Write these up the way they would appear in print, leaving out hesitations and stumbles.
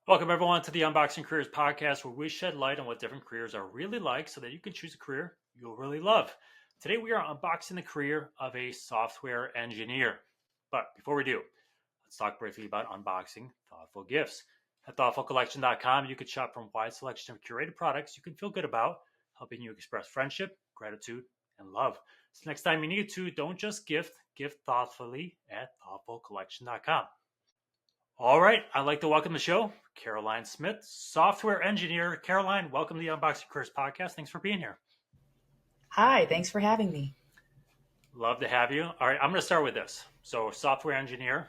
Welcome, everyone, to the Unboxing Careers podcast, where we shed light on what different careers are really like so that you can choose a career you'll really love. Today, we are unboxing the career of a software engineer. But before we do, let's talk briefly about unboxing thoughtful gifts. At thoughtfulcollection.com, you can shop from a wide selection of curated products you can feel good about, helping you express friendship, gratitude, and love. So next time you need to, don't just gift thoughtfully at thoughtfulcollection.com. All right, I'd like to welcome the show, Caroline Smith, software engineer. Caroline, welcome to the Unboxing Careers podcast. Thanks for being here. Hi, thanks for having me. Love to have you. All right, I'm going to start with this. So, software engineer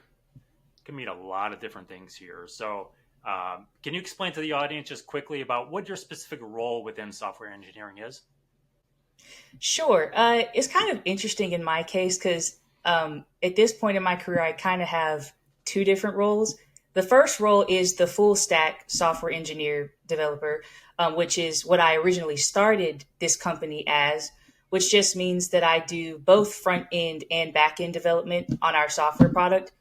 can mean a lot of different things here. So, can you explain to the audience just quickly about what your specific role within software engineering is? Sure. It's kind of interesting in my case because at this point in my career, I kind of have two different roles. The first role is the full stack software engineer developer, which is what I originally started this company as, which just means that I do both front end and back end development on our software product,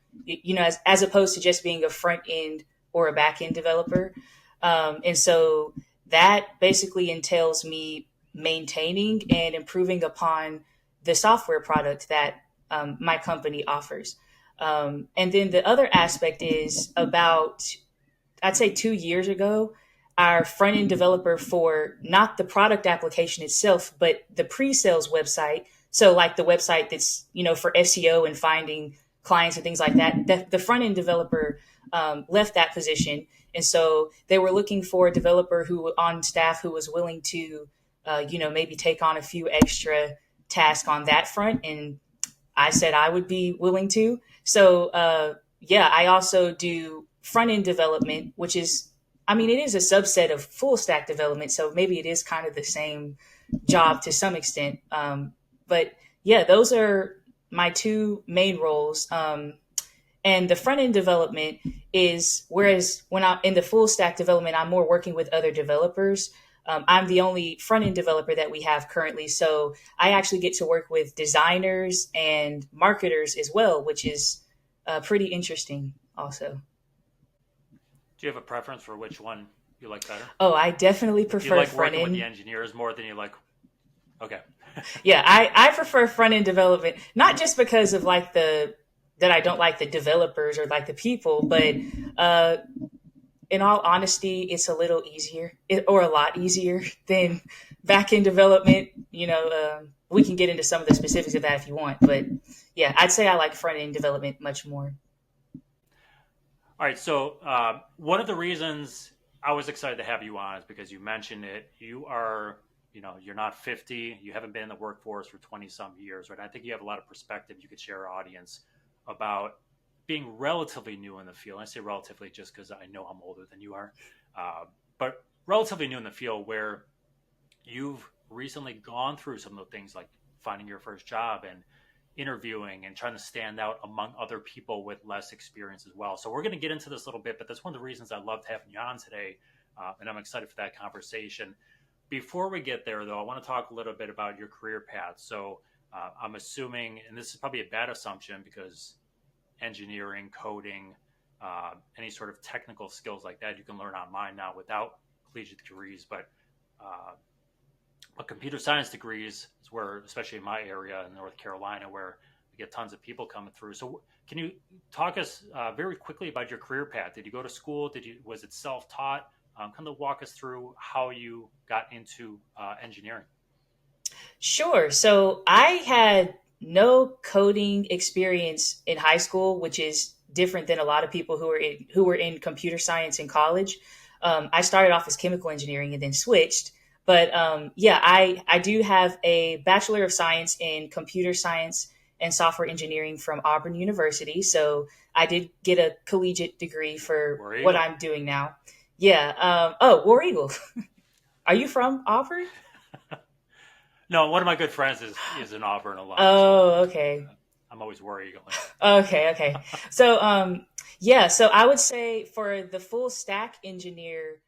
as opposed to just being a front end or a back end developer. And so that basically entails me maintaining and improving upon the software product that my company offers. And then the other aspect is about, I'd say 2 years ago, our front end developer for not the product application itself, but the pre-sales website. So like the website that's, for SEO and finding clients and things like that, the front end developer left that position. And so they were looking for a developer who on staff who was willing to, maybe take on a few extra tasks on that front. And I said I would be willing to. So, I also do front end development, which is, it is a subset of full stack development. So maybe it is kind of the same job to some extent. But yeah, those are my two main roles. And the front end development is, whereas when I'm in the full stack development, I'm more working with other developers. I'm the only front end developer that we have currently. So I actually get to work with designers and marketers as well, which is pretty interesting also. Do you have a preference for which one you like better? Oh, I definitely Do you prefer like front working with end. the engineers more than you like? Okay. Yeah, I prefer front end development, not just because of that I don't like the developers or like the people, but in all honesty, it's a little easier or a lot easier than back end development. We can get into some of the specifics of that if you want, but yeah, I'd say I like front end development much more. All right. So one of the reasons I was excited to have you on is because you mentioned it. You are, you're not 50. You haven't been in the workforce for 20 some years, right? I think you have a lot of perspective you could share our audience about being relatively new in the field. I say relatively just because I know I'm older than you are, but relatively new in the field where you've recently gone through some of the things like finding your first job and interviewing and trying to stand out among other people with less experience as well. So we're going to get into this a little bit, but that's one of the reasons I loved having you on today, and I'm excited for that conversation. Before we get there, though, I want to talk a little bit about your career path. So I'm assuming, and this is probably a bad assumption because engineering, coding, any sort of technical skills like that you can learn online now without collegiate degrees, but computer science degrees is where, especially in my area in North Carolina, where we get tons of people coming through. So can you talk us very quickly about your career path? Did you go to school? Was it self-taught? Kind of walk us through how you got into engineering. Sure. So I had no coding experience in high school, which is different than a lot of people who were in computer science in college. I started off as chemical engineering and then switched. But I do have a Bachelor of Science in Computer Science and Software Engineering from Auburn University. So I did get a collegiate degree for what I'm doing now. Yeah. War Eagle. Are you from Auburn? No, one of my good friends is an Auburn alum. Oh, okay. I'm always worried. Okay. So, so I would say for the full stack engineer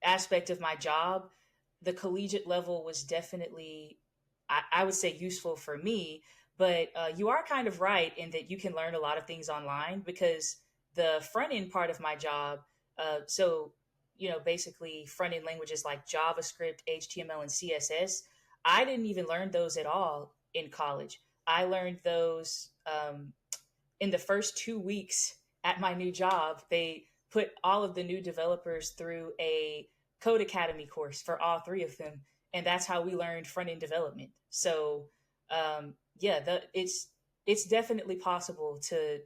aspect of my job, the collegiate level was definitely, I would say, useful for me. But you are kind of right in that you can learn a lot of things online because the front end part of my job, basically front end languages like JavaScript, HTML, and CSS, I didn't even learn those at all in college. I learned those in the first 2 weeks at my new job. They put all of the new developers through a Code Academy course for all three of them, and that's how we learned front end development. So, it's definitely possible to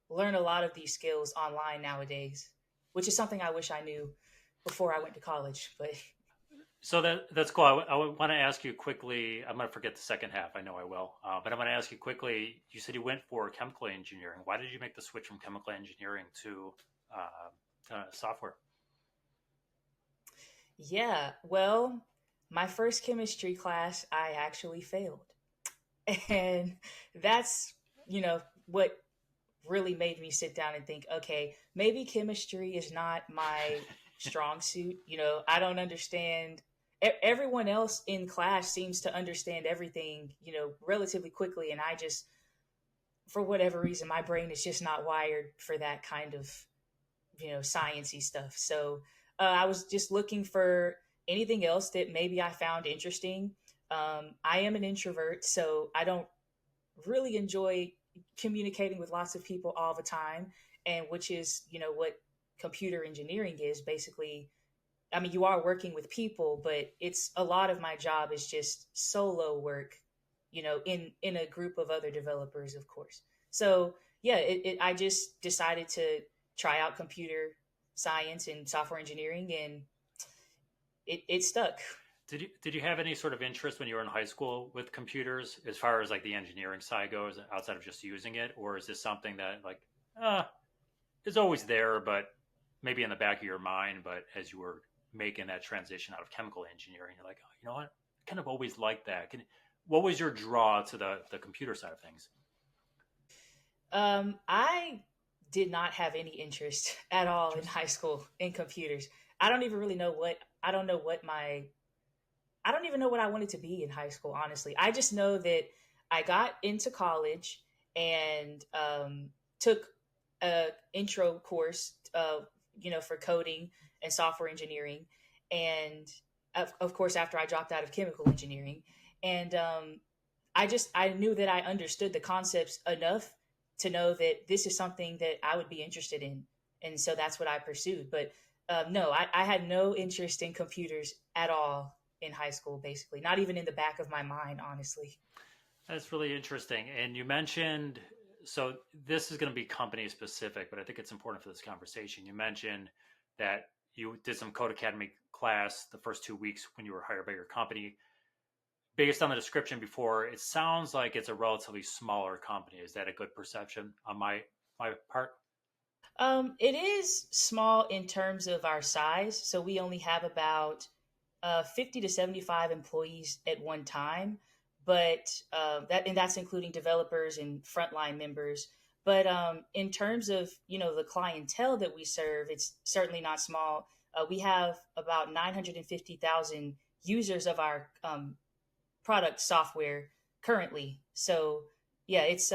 learn a lot of these skills online nowadays, which is something I wish I knew before I went to college. But So that's cool. I want to ask you quickly. I'm going to forget the second half. I know I will, but I'm going to ask you quickly. You said you went for chemical engineering. Why did you make the switch from chemical engineering to software? yeah, well, my first chemistry class, I actually failed. And that's, what really made me sit down and think, okay, maybe chemistry is not my strong suit. I don't understand. Everyone else in class seems to understand everything, relatively quickly. And I just, for whatever reason, my brain is just not wired for that kind of, sciencey stuff. So I was just looking for anything else that maybe I found interesting. I am an introvert, so I don't really enjoy communicating with lots of people all the time, and which is, what computer engineering is basically. I mean, you are working with people, but it's a lot of my job is just solo work, in a group of other developers, of course. So yeah, I just decided to try out computer science and software engineering, and it stuck. Did you have any sort of interest when you were in high school with computers, as far as like the engineering side goes, outside of just using it, or is this something that like is always there, but maybe in the back of your mind, but as you were making that transition out of chemical engineering, you're like, oh, you know what, I kind of always liked that. What was your draw to the computer side of things? I did not have any interest at all in high Interesting. school in computers. I don't even really know what I don't know what my I don't even know what I wanted to be in high school, honestly. I just know that I got into college and took a intro course, for coding and software engineering, and of course, after I dropped out of chemical engineering, and I knew that I understood the concepts enough to know that this is something that I would be interested in, and so that's what I pursued. But no, I had no interest in computers at all in high school, basically, not even in the back of my mind, honestly. That's really interesting. And you mentioned, so this is going to be company specific, but I think it's important for this conversation. You mentioned that you did some Code Academy class the first 2 weeks when you were hired by your company. Based on the description before, it sounds like it's a relatively smaller company. Is that a good perception on my part? It is small in terms of our size, so we only have about 50 to 75 employees at one time, but that's including developers and frontline members. But in terms of the clientele that we serve, it's certainly not small. We have about 950,000 users of our product software currently. So yeah, it's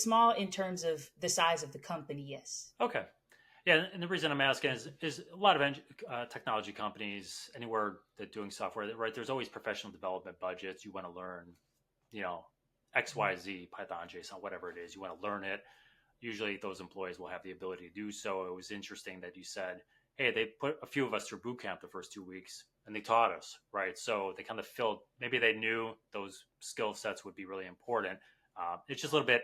small in terms of the size of the company. Yes. Okay. Yeah, and the reason I'm asking is a lot of technology companies, anywhere that doing software, right? There's always professional development budgets. You want to learn, you know, X, Y, Z, Python, JSON, whatever it is. You want to learn it. Usually, those employees will have the ability to do so. It was interesting that you said, "Hey, they put a few of us through boot camp the first 2 weeks, and they taught us, right?" So they kind of filled. Maybe they knew those skill sets would be really important. It's just a little bit,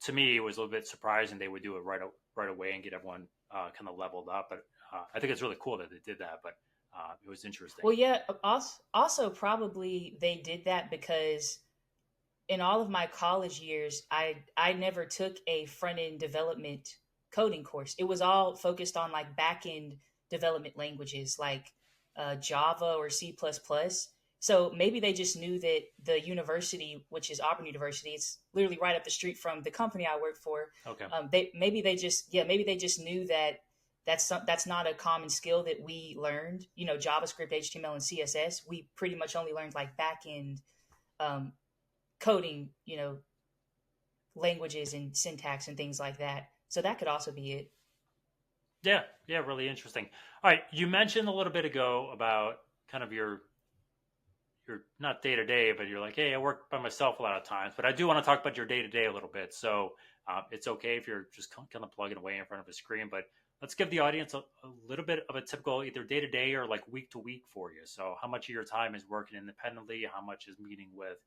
to me, it was a little bit surprising they would do it right away and get everyone kind of leveled up. But I think it's really cool that they did that. But it was interesting. Well, yeah. Also, probably they did that because in all of my college years, I never took a front end development coding course. It was all focused on like back end development languages like Java or C plus plus. So maybe they just knew that the university, which is Auburn University, it's literally right up the street from the company I work for. Okay. Maybe they just knew that that's not a common skill that we learned. JavaScript, HTML, and CSS. We pretty much only learned like back end coding, languages and syntax and things like that. So that could also be it. Yeah, yeah, really interesting. All right, you mentioned a little bit ago about kind of your not day to day, but you're like, hey, I work by myself a lot of times. But I do want to talk about your day to day a little bit. So it's okay if you're just kind of plugging away in front of a screen, but let's give the audience a little bit of a typical either day to day or like week to week for you. So how much of your time is working independently? How much is meeting with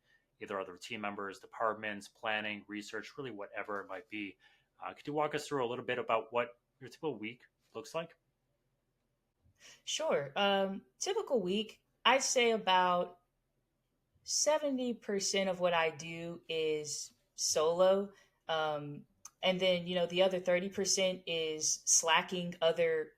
either other team members, departments, planning, research, really whatever it might be. Could you walk us through a little bit about what your typical week looks like? Sure. Typical week, I'd say about 70% of what I do is solo. Um, and then, the other 30% is slacking other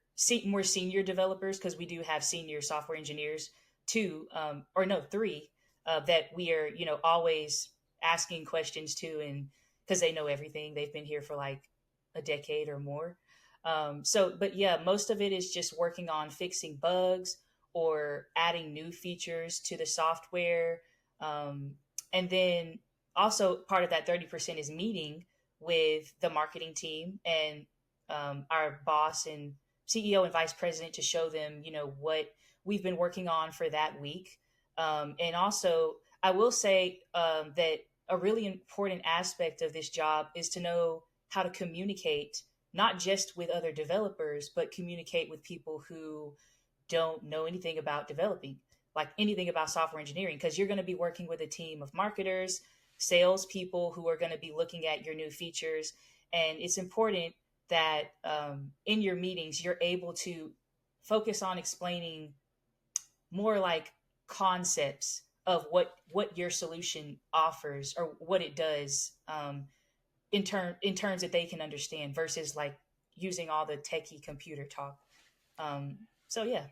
more senior developers because we do have senior software engineers, two, or no, three, that we are, always asking questions to, and because they know everything. They've been here for like a decade or more. But yeah, most of it is just working on fixing bugs or adding new features to the software, um, and then also part of that 30% is meeting with the marketing team and our boss and CEO and vice president to show them, what we've been working on for that week. And also, I will say that a really important aspect of this job is to know how to communicate, not just with other developers, but communicate with people who don't know anything about developing, like anything about software engineering, because you're going to be working with a team of marketers, salespeople who are going to be looking at your new features. And it's important that in your meetings, you're able to focus on explaining more like concepts of what your solution offers or what it does, in terms that they can understand versus like using all the techie computer talk. So yeah.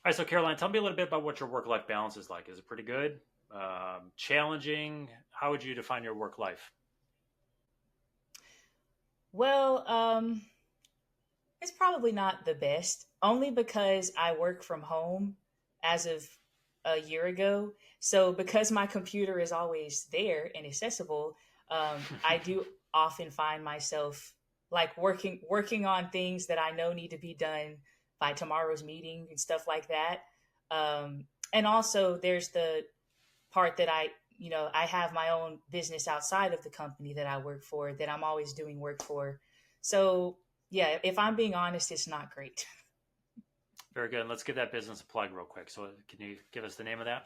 All right, so Caroline, tell me a little bit about what your work life balance is like. Is it pretty good? Challenging? How would you define your work life? Well, it's probably not the best, only because I work from home as of a year ago. So because my computer is always there and accessible, I do often find myself like working on things that I know need to be done by tomorrow's meeting and stuff like that. And also, there's the part that I have my own business outside of the company that I work for that I'm always doing work for. So yeah, if I'm being honest, it's not great. Very good. And let's give that business a plug real quick. So, can you give us the name of that?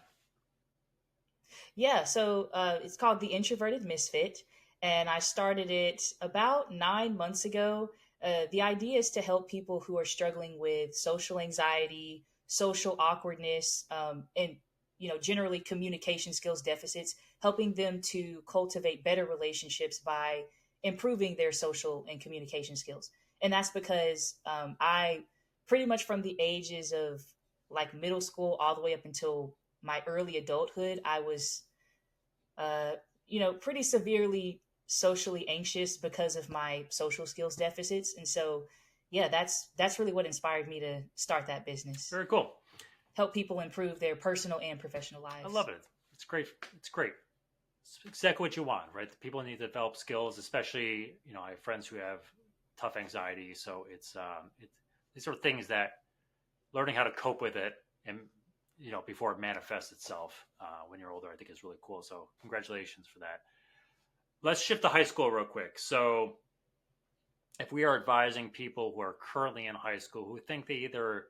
Yeah, so it's called The Introverted Misfit, and I started it about 9 months ago. The idea is to help people who are struggling with social anxiety, social awkwardness, and generally communication skills deficits, helping them to cultivate better relationships by improving their social and communication skills. And that's because I pretty much from the ages of like middle school all the way up until my early adulthood, I was, uh, pretty severely socially anxious because of my social skills deficits. And so, yeah, that's really what inspired me to start that business. Very cool. Help people improve their personal and professional I lives. love it. It's great. It's great. It's exactly what you want, right? The people need to develop skills, especially, I have friends who have tough anxiety. So these are things that learning how to cope with it and, before it manifests itself when you're older, I think is really cool. So congratulations for that. Let's shift to high school real quick. So if we are advising people who are currently in high school who think they either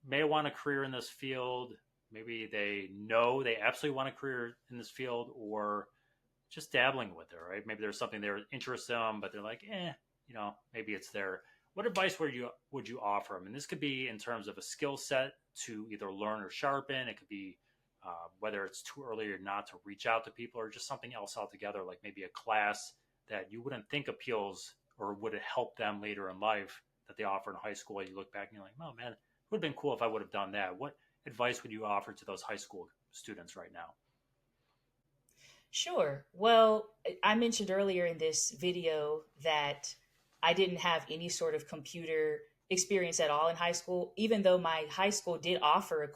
may want a career in this field, maybe they know they absolutely want a career in this field, or just dabbling with it, right? Maybe there's something they're interested in, but they're like, maybe it's there. What advice would you offer them? And this could be in terms of a skill set to either learn or sharpen. It could be whether it's too early or not to reach out to people, or just something else altogether, like maybe a class that you wouldn't think appeals or would it help them later in life that they offer in high school. And you look back and you're like, oh man, it would have been cool if I would have done that. What advice would you offer to those high school students right now? Sure. Well, I mentioned earlier in this video that I didn't have any sort of computer experience at all in high school, even though my high school did offer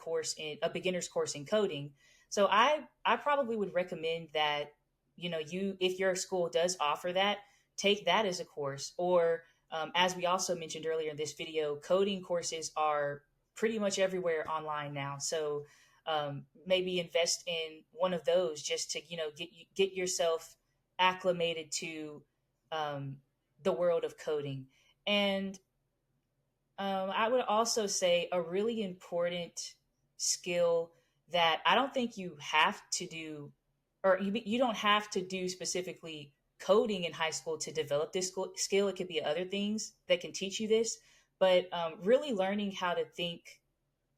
a beginner's course in coding. So I probably would recommend that, you if your school does offer that, take that as a course. Or, as we also mentioned earlier in this video, coding courses are pretty much everywhere online now. So maybe invest in one of those just to get yourself acclimated to um, the world of coding. And I would also say a really important skill that I don't think you have to do, or you don't have to do specifically coding in high school to develop this skill. It could be other things that can teach you this, but really learning how to think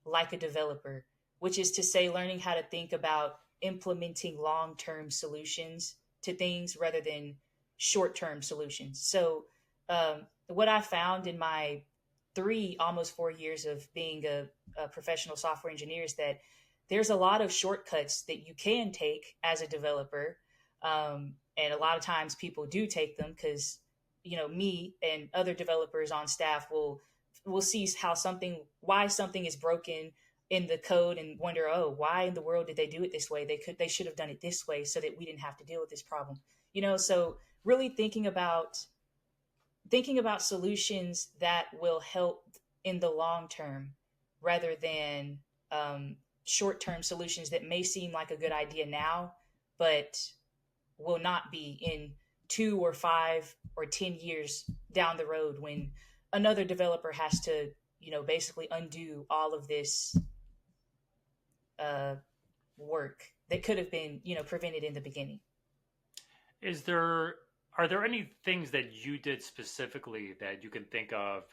like a developer, which is to say, learning how to think about implementing long term solutions to things rather than short term solutions. So, what I found in my almost 4 years of being a professional software engineer is that there's a lot of shortcuts that you can take as a developer. And a lot of times people do take them because, me and other developers on staff will see why something is broken in the code and wonder, oh, why in the world did they do it this way? They should have done it this way so that we didn't have to deal with this problem. So really thinking about solutions that will help in the long term rather than short term solutions that may seem like a good idea now, but will not be in 2 or 5 or 10 years down the road when another developer has to, basically undo all of this uh, work that could have been, prevented in the beginning. Is there are there any things that you did specifically that you can think of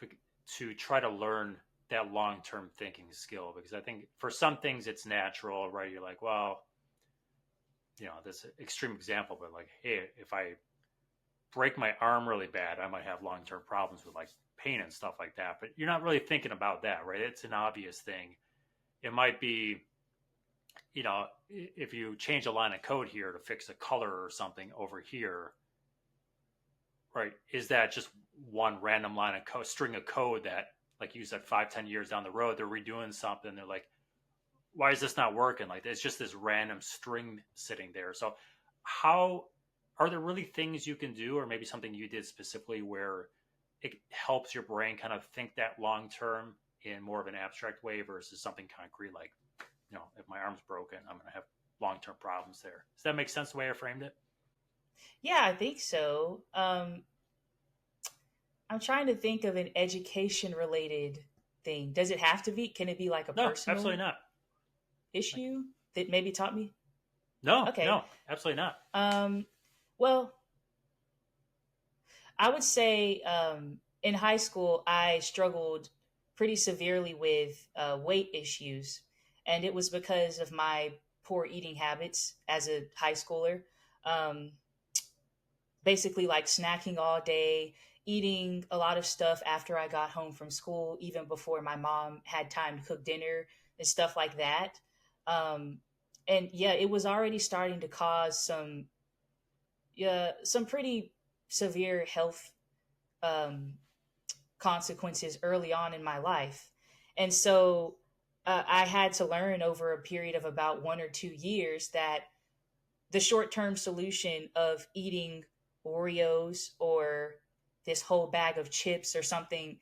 to try to learn that long-term thinking skill? Because I think for some things it's natural, right? You're like, well, this extreme example, but like, hey, if I break my arm really bad, I might have long-term problems with like pain and stuff like that. But you're not really thinking about that, right? It's an obvious thing. It might be, if you change a line of code here to fix a color or something over here, right? Is that just one random line of code, string of code that, like you said, 5, 10 years down the road, they're redoing something. They're like, why is this not working? Like, it's just this random string sitting there. So how are there really things you can do, or maybe something you did specifically where it helps your brain kind of think that long term in more of an abstract way versus something concrete, like, if my arm's broken, I'm going to have long term problems there. Does that make sense the way I framed it? Yeah, I think so. I'm trying to think of an education related thing. Does it have to be? Can it be like a No, absolutely personal not. Like, issue that maybe taught me? no, Okay. no, absolutely not. Um, well, I would say in high school, I struggled pretty severely with weight issues. And it was because of my poor eating habits as a high schooler. Um, Basically, like snacking all day, eating a lot of stuff after I got home from school, even before my mom had time to cook dinner and stuff like that. Um, and yeah, it was already starting to cause some pretty severe health um, consequences early on in my life. And so I had to learn over a period of about 1 or 2 years that the short term solution of eating Oreos or this whole bag of chips or something,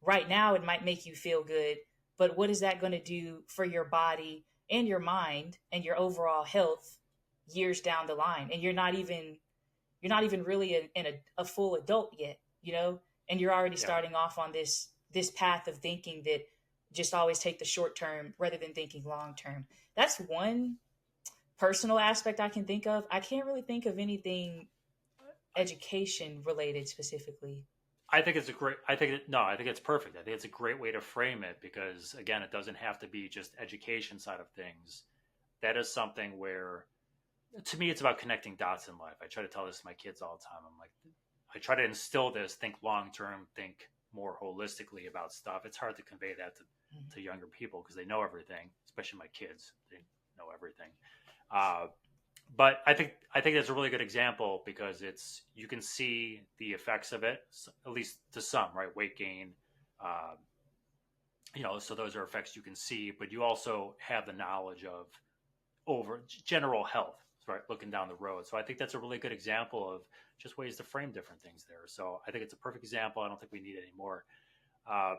right now it might make you feel good, but what is that going to do for your body and your mind and your overall health years down the line? And you're not even really a full adult yet, and you're already Yeah. starting off on this path of thinking that just always take the short term rather than thinking long term. That's one personal aspect I can think of. I can't really think of anything education related specifically. I think it's a great. I think it, no. I think it's perfect. I think it's a great way to frame it because again, it doesn't have to be just education side of things. That is something where, to me, it's about connecting dots in life. I try to tell this to my kids all the time. I'm like, I try to instill this: think long term, think more holistically about stuff. It's hard to convey that to younger people because they know everything, especially my kids. They know everything. Uh, but I think that's a really good example because it's you can see the effects of it, at least to some, right? Weight gain, uh, so those are effects you can see, but you also have the knowledge of over general health, right, looking down the road. So I think that's a really good example of just ways to frame different things there. So I think it's a perfect example. I don't think we need any more. Uh,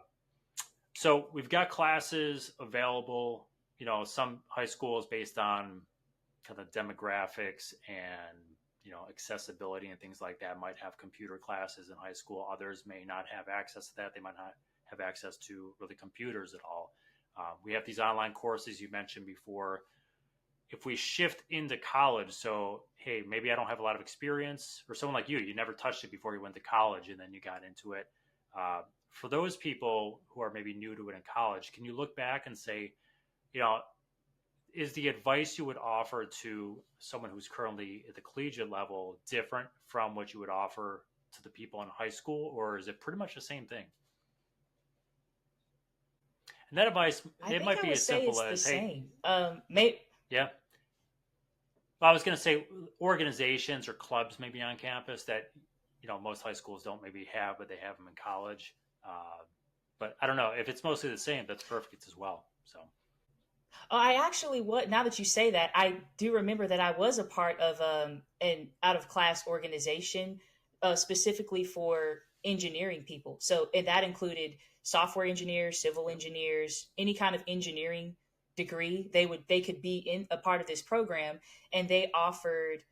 so we've got classes available. You know, some high schools based on kind of demographics and accessibility and things like that might have computer classes in high school. Others may not have access to that. They might not have access to really computers at all. We have these online courses you mentioned before. If we shift into college, so hey, maybe I don't have a lot of experience, or someone like you never touched it before you went to college and then you got into it. For those people who are maybe new to it in college, can you look back and say, you know, is the advice you would offer to someone who's currently at the collegiate level different from what you would offer to the people in high school, or is it pretty much the same thing? And that advice, I it think might I be would as say simple it's the as, hey, same. May yeah. Well, I was going to say organizations or clubs maybe on campus that most high schools don't maybe have, but they have them in college. But I don't know if it's mostly the same. That's perfect as well. So Oh, I actually what now that you say that, I do remember that I was a part of an out of class organization specifically for engineering people. So and that included software engineers, civil engineers, any kind of engineering degree. They could be in a part of this program, and they offered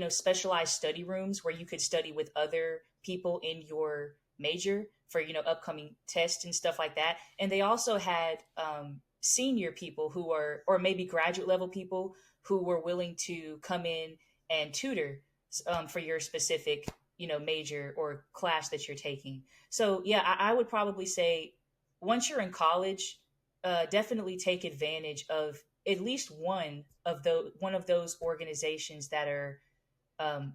specialized study rooms where you could study with other people in your major for upcoming tests and stuff like that. And they also had senior people who are, or maybe graduate level people who were willing to come in and tutor for your specific, major or class that you're taking. So yeah, I would probably say once you're in college, definitely take advantage of at least one of those organizations that are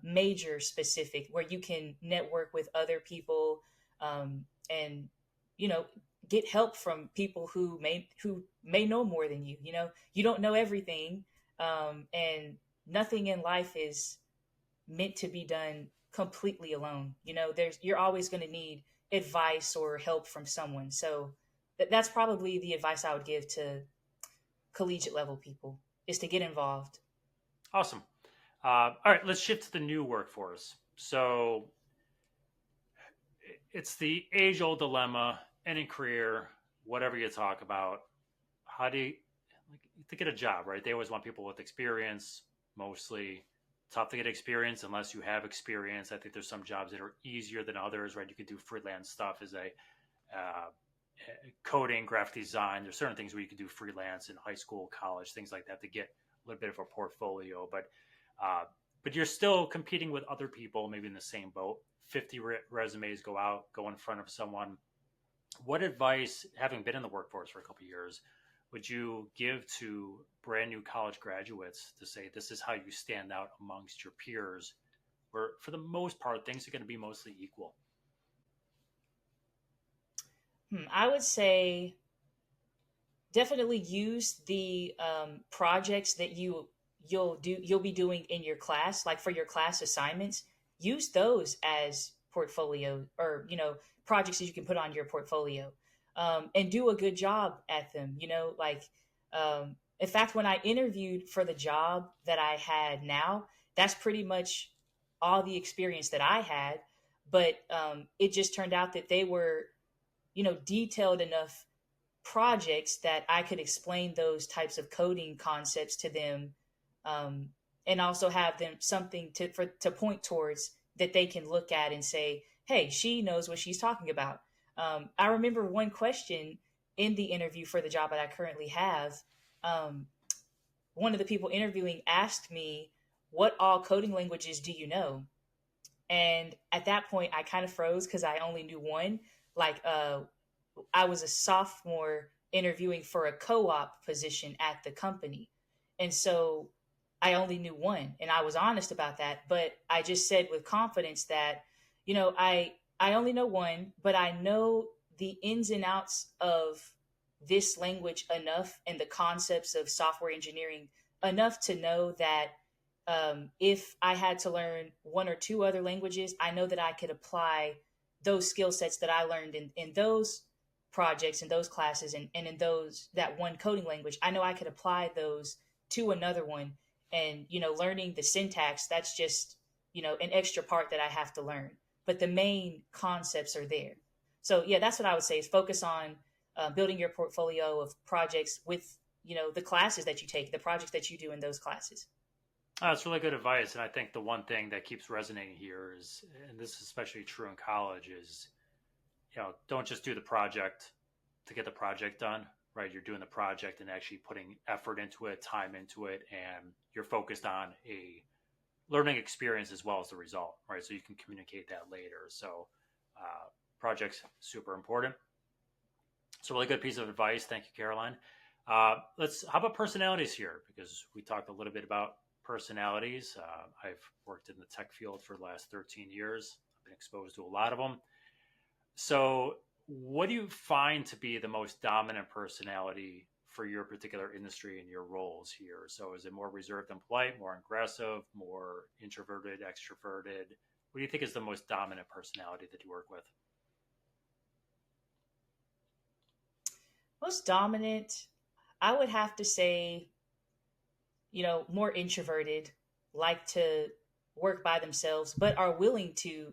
major specific, where you can network with other people and you know get help from people who may know more than you. You don't know everything, and nothing in life is meant to be done completely alone. You're always going to need advice or help from someone. So that's probably the advice I would give to collegiate level people, is to get involved. awesome. All right, let's shift to the new workforce. So it's the age old dilemma, any career, whatever you talk about. How do you, like, to get a job, right? They always want people with experience, mostly. Tough to get experience unless you have experience. I think there's some jobs that are easier than others, right? You could do freelance stuff as a uh, coding, graphic design. There's certain things where you can do freelance in high school, college, things like that to get a little bit of a portfolio. Uh, but you're still competing with other people, maybe in the same boat. 50 resumes go in front of someone. What advice, having been in the workforce for a couple of years, would you give to brand new college graduates to say this is how you stand out amongst your peers, where for the most part things are going to be mostly equal? I would say definitely use the projects that you'll be doing in your class, like for your class assignments. Use those as portfolio, or projects that you can put on your portfolio, and do a good job at them. In fact, when I interviewed for the job that I had now, that's pretty much all the experience that I had. But it just turned out that they were detailed enough projects that I could explain those types of coding concepts to them, um, and also have them something to point towards that they can look at and say, "Hey, she knows what she's talking about." I remember one question in the interview for the job that I currently have. Um, One of the people interviewing asked me, "What all coding languages do you know?" And at that point, I kind of froze because I only knew one. Like, I was a sophomore interviewing for a co-op position at the company. And so I only knew one, and I was honest about that, but I just said with confidence that, I only know one, but I know the ins and outs of this language enough, and the concepts of software engineering enough to know that if I had to learn one or two other languages, I know that I could apply those skill sets that I learned in those projects and those classes, and in those that one coding language. I know I could apply those to another one And, learning the syntax, that's just, an extra part that I have to learn. But the main concepts are there. So, yeah, that's what I would say is focus on building your portfolio of projects with, the classes that you take, the projects that you do in those classes. That's really good advice. And I think the one thing that keeps resonating here is, and this is especially true in college, is, don't just do the project to get the project done, right? You're doing the project and actually putting effort into it, time into it, and you're focused on a learning experience as well as the result, right? So you can communicate that later. So, projects super important. So, really good piece of advice. Thank you, Caroline. Let's how about personalities here because we talked a little bit about personalities. I've worked in the tech field for the last 13 years. I've been exposed to a lot of them. So, what do you find to be the most dominant personality for your particular industry and your roles here? So, is it more reserved and polite, more aggressive, more introverted, extroverted? What do you think is the most dominant personality that you work with? Most dominant, I would have to say, more introverted, like to work by themselves, but are willing to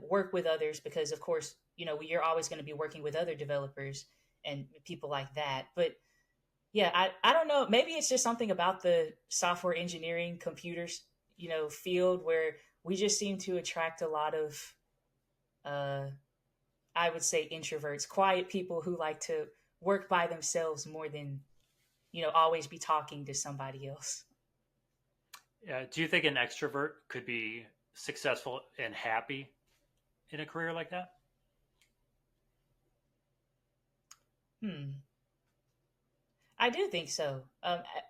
work with others because, of course, you're always going to be working with other developers and people like that. But yeah, I don't know. Maybe it's just something about the software engineering computers, field where we just seem to attract a lot of, uh, I would say, introverts, quiet people who like to work by themselves more than, always be talking to somebody else. Do you think an extrovert could be successful and happy in a career like that? Hmm. I do think so.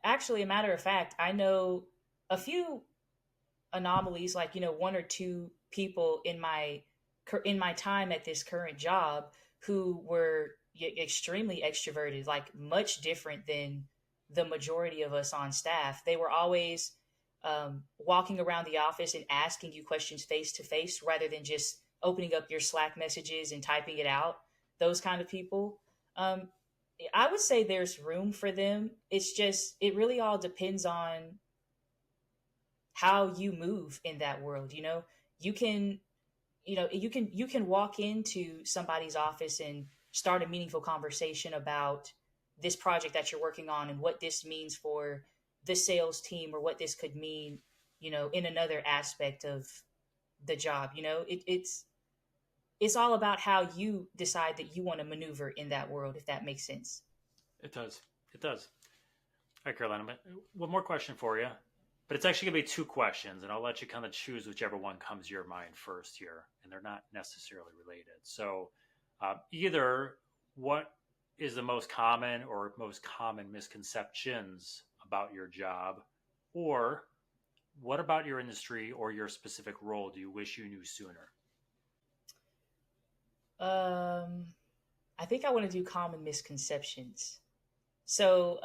Actually, a matter of fact, I know a few anomalies, like one or two people in my time at this current job who were extremely extroverted, like much different than the majority of us on staff. They were always walking around the office and asking you questions face to face rather than just opening up your Slack messages and typing it out. Those kind of people. I would say there's room for them. It's just, it really all depends on how you move in that world. You can you can walk into somebody's office and start a meaningful conversation about this project that you're working on and what this means for the sales team or what this could mean, in another aspect of the job. It's all about how you decide that you want to maneuver in that world, if that makes sense. It does. It does. All right, Carolina, one more question for you, but it's actually going to be two questions, and I'll let you kind of choose whichever one comes to your mind first here, and they're not necessarily related. So, either what is the most common or most common misconceptions about your job, or what about your industry or your specific role do you wish you knew sooner? Um, I think I want to do common misconceptions. So,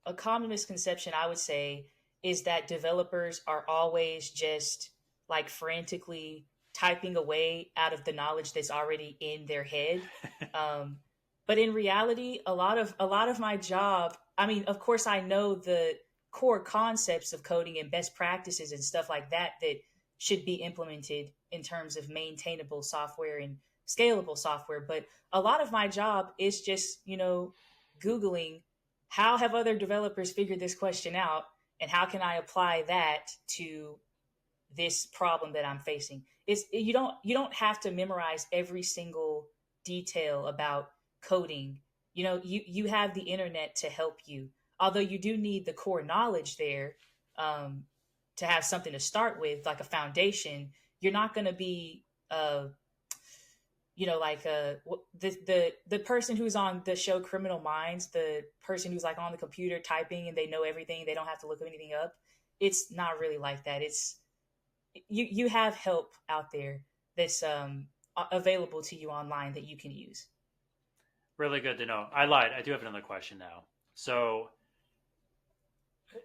a common misconception I would say is that developers are always just like frantically typing away out of the knowledge that's already in their head. Um, but in reality, a lot of my job, I mean, of course, I know the core concepts of coding and best practices and stuff like that that should be implemented in terms of maintainable software and scalable software. But a lot of my job is just, Googling how have other developers figured this question out and how can I apply that to this problem that I'm facing. It's you don't have to memorize every single detail about coding. You have the internet to help you. Although you do need the core knowledge there um, to have something to start with, like a foundation. You're not going to be like the person who's on the show Criminal Minds, the person who's like on the computer typing and they know everything, they don't have to look anything up. It's not really like that. It's you have help out there that's available to you online that you can use. Really good to know. I lied. I do have another question now. So,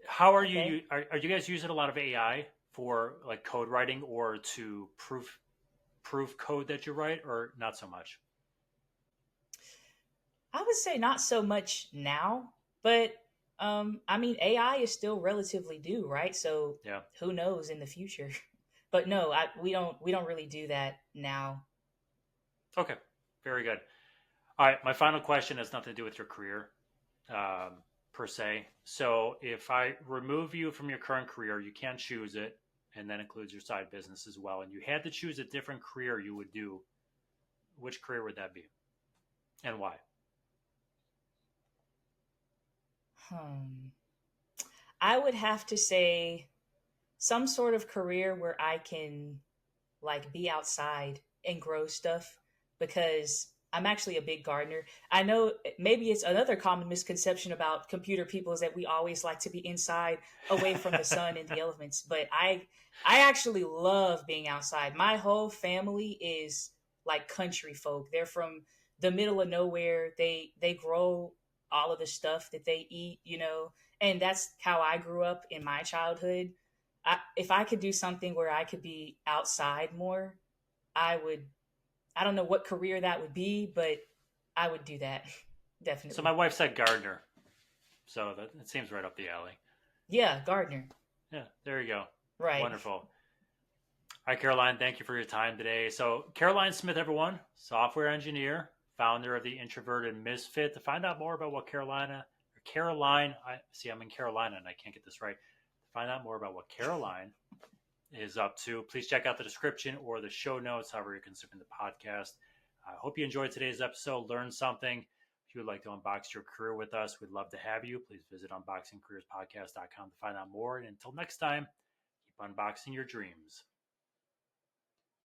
how are Okay. are you guys using a lot of AI for like code writing or to proof code that you write, or not so much? I would say not so much now, but I mean, AI is still relatively new, right? So Yeah. who knows in the future? But no, we don't really do that now. Okay. Very good. All right. My final question has nothing to do with your career, per se. So if I remove you from your current career, you can't choose it, and that includes your side business as well. And you had to choose a different career you would do. Which career would that be, and why? Hmm. I would have to say some sort of career where I can like be outside and grow stuff because I'm actually a big gardener. I know maybe it's another common misconception about computer people is that we always like to be inside away from the sun and the elements, but I actually love being outside. My whole family is like country folk. They're from the middle of nowhere. They grow all of the stuff that they eat, and that's how I grew up in my childhood. If I could do something where I could be outside more, I would. I don't know what career that would be, but I would do that So my definitely. wife said gardener, so that it seems right up the alley. Yeah, gardener. Yeah, there you go. Right. Wonderful. Hi, Caroline. Thank you for your time today. So, Caroline Smith, everyone, software engineer, founder of the Introverted Misfit. To find out more about what Caroline, I see I'm in Carolina and I can't get this right. To find out more about what Caroline is up to, please check out the description or the show notes, however you're consuming the podcast. I hope you enjoyed today's episode, learned something. If you would like to unbox your career with us, we'd love to have you. Please visit unboxingcareerspodcast.com to find out more. And until next time, keep unboxing your dreams.